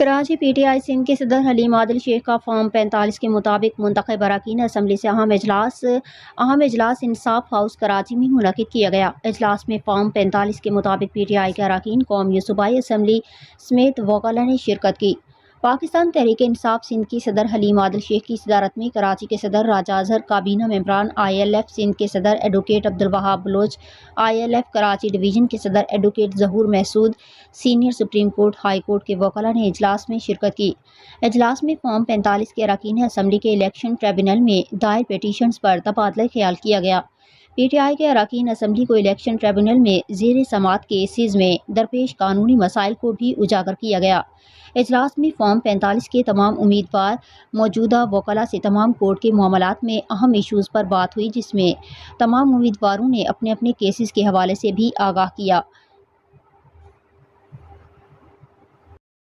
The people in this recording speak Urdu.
Karachi P T I Sindh کے صدر حلیم عادل شیخ کا فارم 45 کے مطابق منتخب اراکین اسمبلی سے اہم اجلاس انصاف ہاؤس کراچی میں منعقد کیا گیا۔ اجلاس میں فارم 45 کے مطابق پی ٹی آئی کے اراکین قومی و صوبائی اسمبلی سمیت وکلاء نے شرکت کی۔ پاکستان تحریک انصاف سندھ کی صدر حلیم عادل شیخ کی صدارت میں کراچی کے صدر راجہ اظہر، کابینہ ممبران آئی ایل ایف سندھ کے صدر advocate Abdulwahab Baloch, I L F Karachi division کے صدر advocate Zahoor Mehsud, senior supreme court high court کے وکلاء نے اجلاس میں شرکت کی۔ اجلاس میں فارم 45 کے اراکین اسمبلی کے الیکشن ٹریبونل میں دائر پیٹیشنز پر تبادلہ خیال کیا گیا۔ پی ٹی آئی کے اراکین اسمبلی کو الیکشن ٹریبونل میں زیر سماعت کیسز میں درپیش قانونی مسائل کو بھی اجاگر کیا گیا۔ اجلاس میں فارم 45 کے تمام امیدوار موجودہ وکلاء سے تمام کورٹ کے معاملات میں اہم ایشوز پر بات ہوئی، جس میں تمام امیدواروں نے اپنے اپنے کیسز کے حوالے سے بھی آگاہ کیا۔